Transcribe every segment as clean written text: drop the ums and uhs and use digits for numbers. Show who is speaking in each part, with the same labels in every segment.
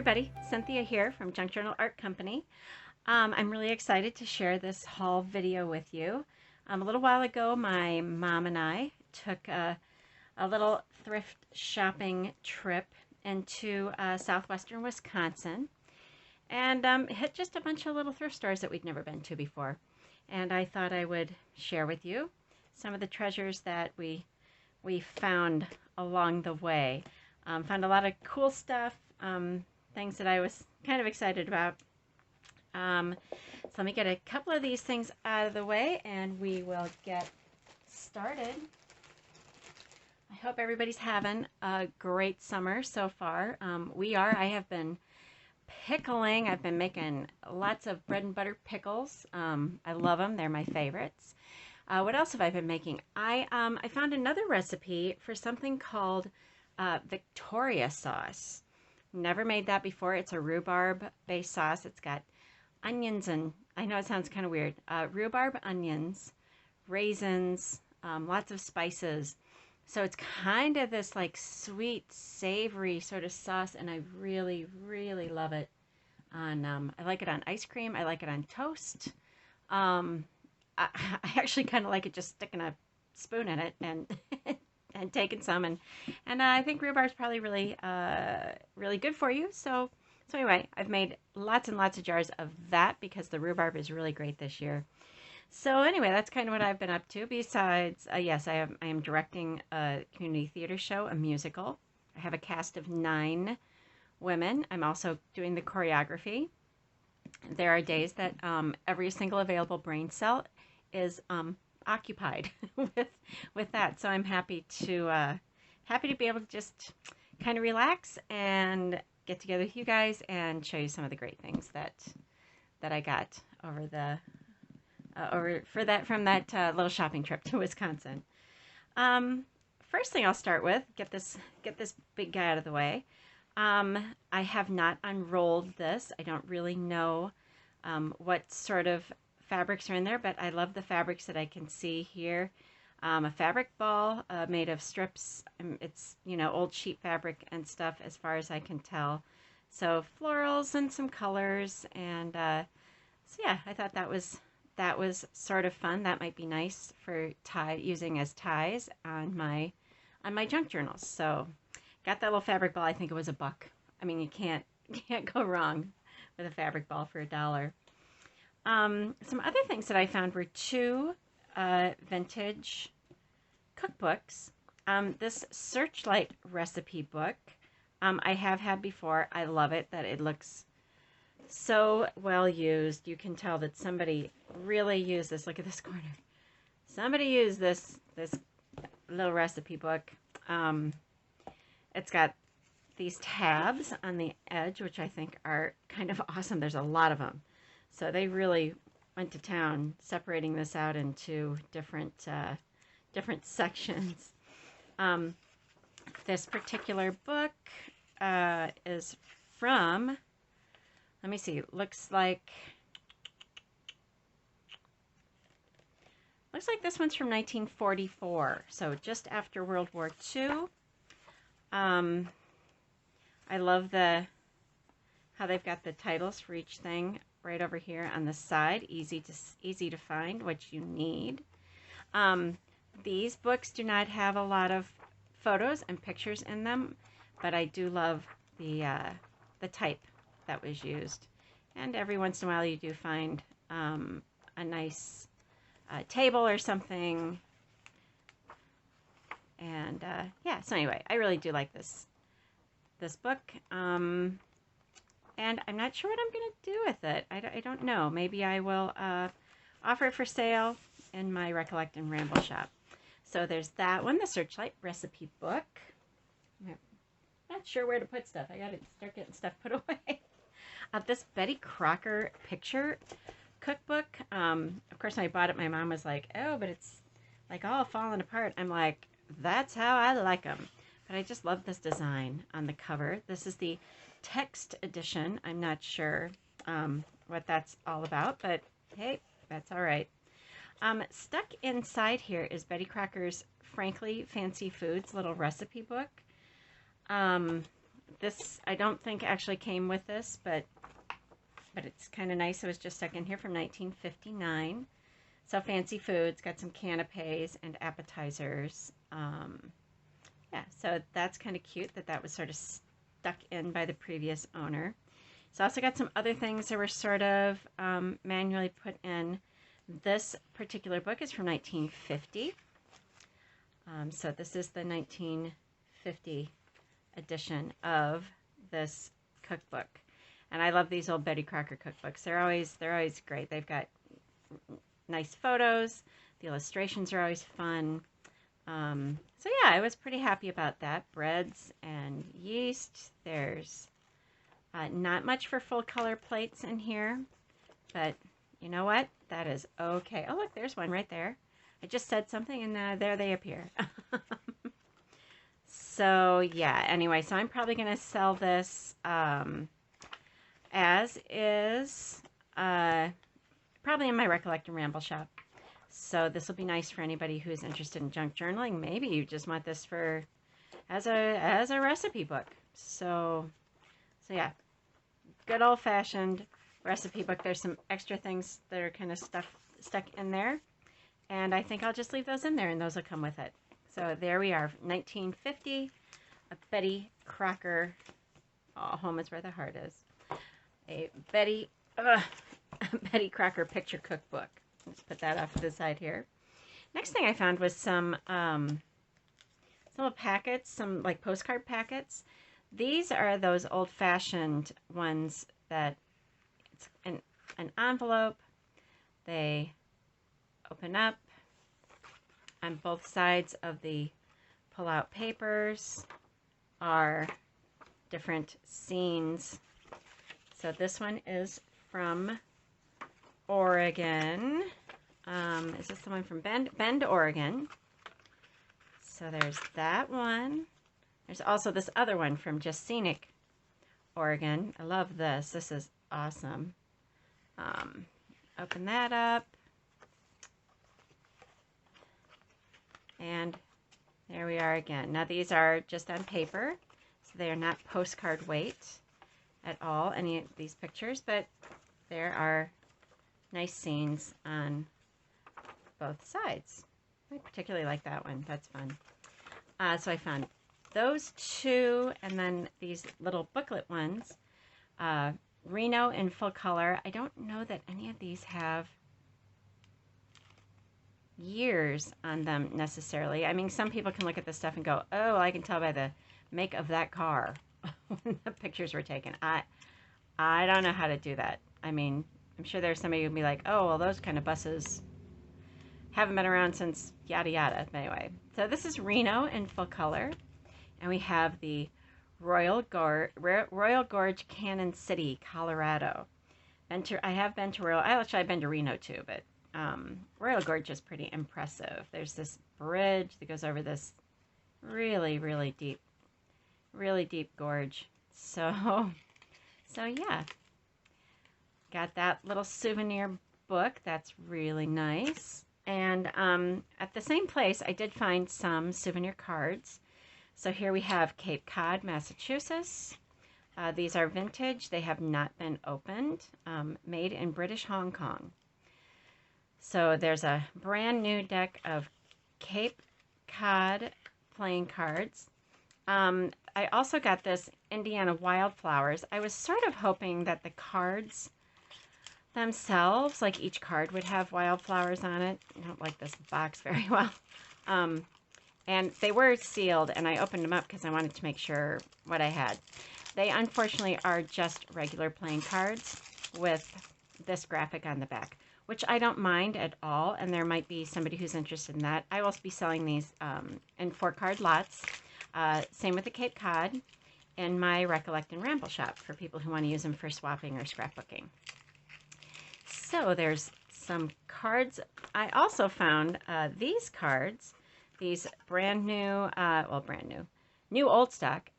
Speaker 1: everybody, Cynthia here from Junk Journal Art Company. I'm really excited to share this haul video with you. A little while ago, my mom and I took a little thrift shopping trip into southwestern Wisconsin and hit just a bunch of little thrift stores that we'd never been to before. And I thought I would share with you some of the treasures that we found along the way. Found a lot of cool stuff, things that I was kind of excited about. So let me get a couple of these things out of the way and we will get started. I hope everybody's having a great summer so far. I have been pickling. I've been making lots of bread and butter pickles. I love them. They're my favorites. What else have I been making? I found another recipe for something called Victoria sauce. Never made that before. It's a rhubarb-based sauce. It's got onions and, I know it sounds kind of weird, rhubarb, onions, raisins, lots of spices. So it's kind of this like sweet, savory sort of sauce, and I really, really love it. I like it on ice cream. I like it on toast. I actually kind of like it just sticking a spoon in it and and taking some, and I think rhubarb is probably really really good for you. So anyway, I've made lots and lots of jars of that because the rhubarb is really great this year. So anyway, that's kind of what I've been up to. Besides, yes, I am directing a community theater show, a musical. I have a cast of 9 women. I'm also doing the choreography. There are days that every single available brain cell is occupied with that. So I'm happy to be able to just kind of relax and get together with you guys and show you some of the great things that I got over the from that little shopping trip to Wisconsin. First thing I'll start with, get this big guy out of the way. I have not unrolled this. I don't really know what sort of fabrics are in there, but I love the fabrics that I can see here. A fabric ball made of strips. It's, old sheet fabric and stuff as far as I can tell. So florals and some colors, and so yeah, I thought that was sort of fun. That might be nice for using as ties on my junk journals. So got that little fabric ball. I think it was $1. I mean, you can't go wrong with a fabric ball for $1. Some other things that I found were 2 vintage cookbooks. This Searchlight recipe book I have had before. I love it, that it looks so well used. You can tell that somebody really used this. Look at this corner. Somebody used this little recipe book. It's got these tabs on the edge, which I think are kind of awesome. There's a lot of them. So they really went to town separating this out into different sections. This particular book is from, let me see, looks like this one's from 1944, so just after World War II. I love how they've got the titles for each thing right over here on the side. Easy to find what you need. These books do not have a lot of photos and pictures in them, but I do love the type that was used. And every once in a while you do find a nice table or something. And yeah, so anyway, I really do like this book. And I'm not sure what I'm going to do with it. I don't know. Maybe I will offer it for sale in my Recollect and Ramble shop. So there's that one, the Searchlight recipe book. I'm not sure where to put stuff. I got to start getting stuff put away. This Betty Crocker picture cookbook. Of course, when I bought it, my mom was like, "Oh, but it's like all falling apart." I'm like, "That's how I like them." But I just love this design on the cover. This is the text edition. I'm not sure what that's all about, but hey, that's all right. Stuck inside here is Betty Crocker's Frankly Fancy Foods little recipe book. This, I don't think actually came with this, but it's kind of nice. It was just stuck in here from 1959. So fancy foods, got some canapes and appetizers. Yeah, so that's kind of cute that was sort of stuck in by the previous owner. It's also got some other things that were sort of manually put in. This particular book is from 1950. So this is the 1950 edition of this cookbook. And I love these old Betty Crocker cookbooks. They're always great. They've got nice photos. The illustrations are always fun. So yeah, I was pretty happy about that. Breads and yeast. There's not much for full color plates in here, but you know what? That is okay. Oh look, there's one right there. I just said something and there they appear. So yeah, anyway, so I'm probably going to sell this as is, probably in my Recollect and Ramble shop. So this will be nice for anybody who's interested in junk journaling. Maybe you just want this for as a recipe book. So yeah, good old-fashioned recipe book. There's some extra things that are kind of stuck in there, and I think I'll just leave those in there, and those will come with it. So there we are, 1950, a Betty Crocker. Oh, home is where the heart is. A Betty Crocker picture cookbook. Let's put that off to the side here. Next thing I found was some little packets, some like postcard packets. These are those old-fashioned ones that it's an envelope. They open up. On both sides of the pull-out papers are different scenes. So this one is from Oregon. Is this the one from Bend, Oregon? So there's that one. There's also this other one from Just Scenic, Oregon. I love this. This is awesome. Open that up. And there we are again. Now these are just on paper, so they are not postcard weight at all, any of these pictures, but there are nice scenes on both sides. I particularly like that one. That's fun. So I found those two, and then these little booklet ones. Reno in full color. I don't know that any of these have years on them necessarily. I mean, some people can look at this stuff and go, oh, I can tell by the make of that car when the pictures were taken. I don't know how to do that. I mean, I'm sure there's somebody who'd be like, oh, well, those kind of buses haven't been around since yada yada. Anyway, so this is Reno in full color, and we have the Royal Gorge, Cannon City, Colorado. I have been to I've been to Reno too, but Royal Gorge is pretty impressive. There's this bridge that goes over this really deep gorge. So yeah, got that little souvenir book. That's really nice. And at the same place, I did find some souvenir cards. So here we have Cape Cod, Massachusetts. These are vintage. They have not been opened. Made in British Hong Kong. So there's a brand new deck of Cape Cod playing cards. I also got this Indiana Wildflowers. I was sort of hoping that the cards themselves, like each card would have wildflowers on it. I don't like this box very well. And they were sealed, and I opened them up because I wanted to make sure what I had. They unfortunately are just regular playing cards with this graphic on the back, which I don't mind at all, and there might be somebody who's interested in that. I will be selling these in 4-card lots. Same with the Cape Cod in my Recollect and Ramble shop for people who want to use them for swapping or scrapbooking. So there's some cards. I also found these cards, these brand new, new old stock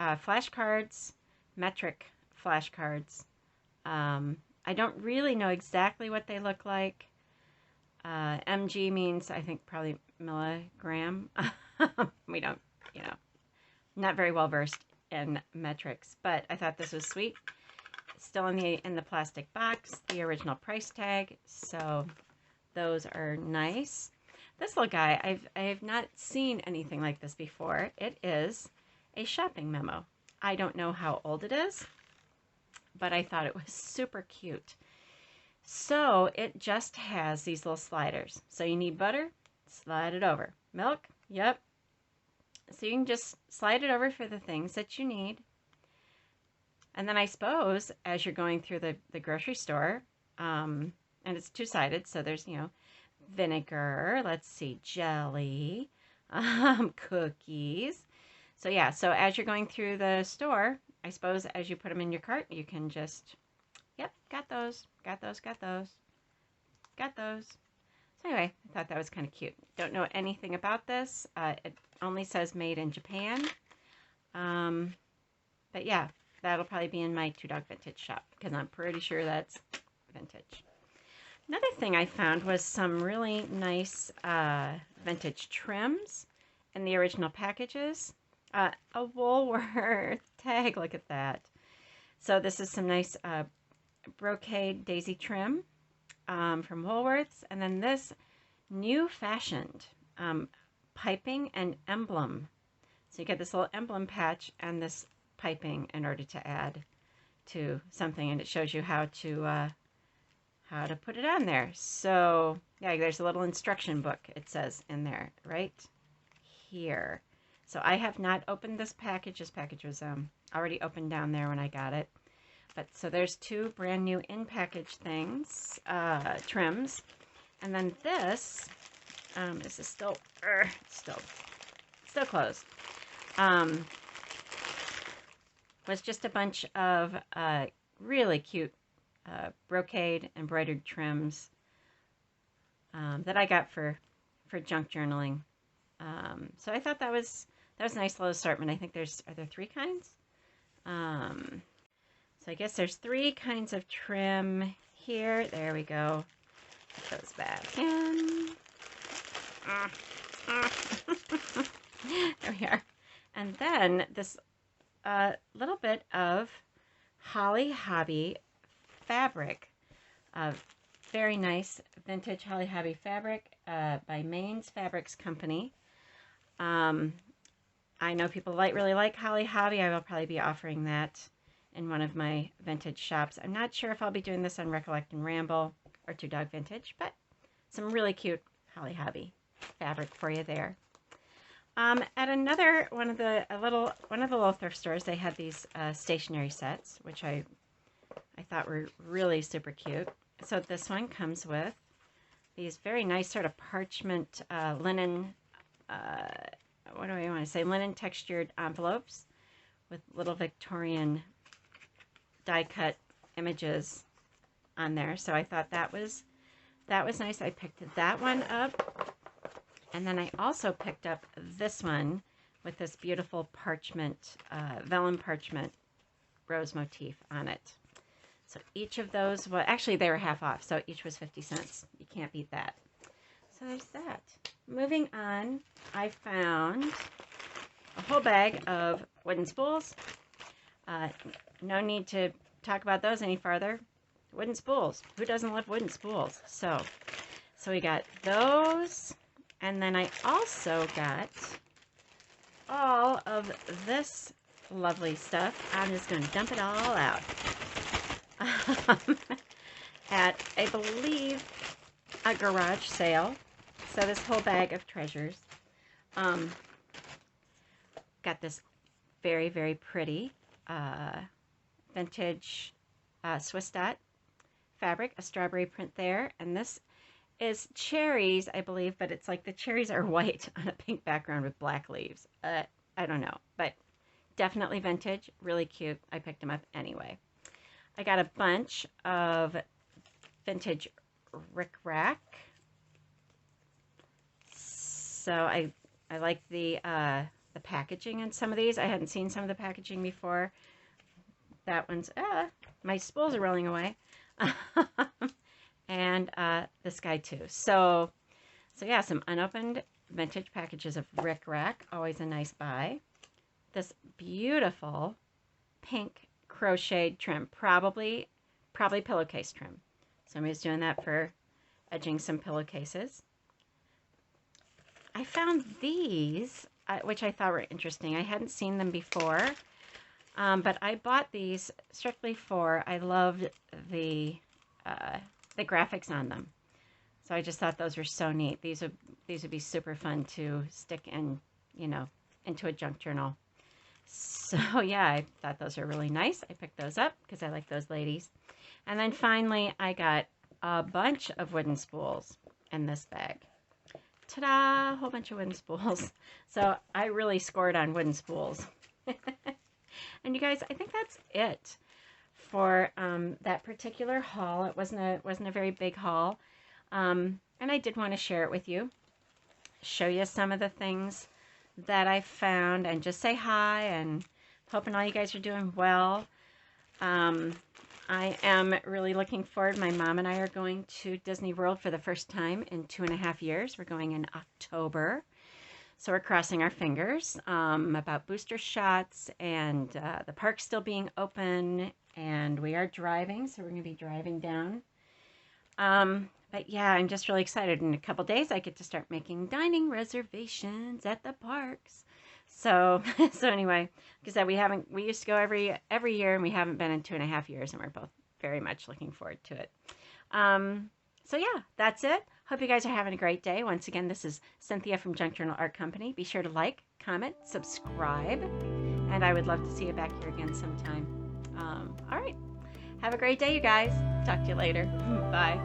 Speaker 1: flashcards, metric flashcards. I don't really know exactly what they look like. MG means, I think, probably milligram. We don't, not very well versed in metrics, but I thought this was sweet. Still in the plastic box, the original price tag, so those are nice. This little guy, I have not seen anything like this before. It is a shopping memo. I don't know how old it is, but I thought it was super cute. So it just has these little sliders. So you need butter, slide it over. Milk, yep. So you can just slide it over for the things that you need. And then I suppose as you're going through the grocery store, and it's two-sided, so there's, you know, vinegar, let's see, jelly, cookies. So yeah, so as you're going through the store, I suppose as you put them in your cart, you can just, yep, got those, got those, got those, got those. So anyway, I thought that was kind of cute. Don't know anything about this. It only says made in Japan. But yeah, that'll probably be in my Two Dog Vintage shop because I'm pretty sure that's vintage. Another thing I found was some really nice vintage trims in the original packages. A Woolworth tag, look at that. So this is some nice brocade daisy trim from Woolworths. And then this new fashioned piping and emblem. So you get this little emblem patch and this piping in order to add to something, and it shows you how to put it on there. So yeah, there's a little instruction book, it says in there right here. So I have not opened this package. This package was already opened down there when I got it. But so there's two brand new in-package things, trims. And then this is still closed. Was just a bunch of really cute brocade embroidered trims that I got for junk journaling. So I thought that was a nice little assortment. I think are there 3 kinds? So I guess there's 3 kinds of trim here. There we go. Put those back in. There we are. And then this little bit of Holly Hobby fabric. Very nice vintage Holly Hobby fabric by Maine's Fabrics Company. I know people really like Holly Hobby. I will probably be offering that in one of my vintage shops. I'm not sure if I'll be doing this on Recollect and Ramble or Two Dog Vintage, but some really cute Holly Hobby fabric for you there. At another one of the little thrift stores, they had these stationery sets, which I thought were really super cute. So this one comes with these very nice sort of parchment linen, what do I want to say, linen textured envelopes with little Victorian die cut images on there. So I thought that was nice. I picked that one up. And then I also picked up this one with this beautiful parchment, vellum parchment rose motif on it. So each of those, well, actually they were half off, so each was 50 cents. You can't beat that. So there's that. Moving on, I found a whole bag of wooden spools. No need to talk about those any farther. Wooden spools. Who doesn't love wooden spools? So we got those. And then I also got all of this lovely stuff. I'm just going to dump it all out. At, I believe, a garage sale. So this whole bag of treasures. Got this very, very pretty vintage Swiss dot fabric, a strawberry print there. And this is cherries, I believe, but it's like the cherries are white on a pink background with black leaves. I don't know, but definitely vintage, really cute. I picked them up anyway. I got a bunch of vintage Rickrack. So I like the packaging in some of these. I hadn't seen some of the packaging before. That one's, my spools are rolling away. And this guy too. So yeah, some unopened vintage packages of Rickrack, always a nice buy. this beautiful pink crocheted trim, probably pillowcase trim. Somebody's doing that for edging some pillowcases. I found these, which I thought were interesting. I hadn't seen them before, but I bought these strictly for, I loved the graphics on them. So I just thought those were so neat. These would be super fun to stick in, you know, into a junk journal. So yeah, I thought those are really nice. I picked those up because I like those ladies. And then finally, I got a bunch of wooden spools in this bag. Ta-da! A whole bunch of wooden spools. So I really scored on wooden spools. And you guys, I think that's it for that particular haul. It wasn't a very big haul. And I did want to share it with you. Show you some of the things that I found and just say hi, and hoping all you guys are doing well. I am really looking forward. My mom and I are going to Disney World for the first time in 2.5 years. We're going in October. So we're crossing our fingers about booster shots and the park still being open, and we are driving, so we're going to be driving down. But yeah, I'm just really excited. In a couple days, I get to start making dining reservations at the parks. So anyway, like I said, we used to go every year, and we haven't been in 2.5 years, and we're both very much looking forward to it. So yeah, that's it. Hope you guys are having a great day. Once again, this is Cynthia from Junk Journal Art Company. Be sure to like, comment, subscribe, and I would love to see you back here again sometime. All right. Have a great day, you guys. Talk to you later. Bye.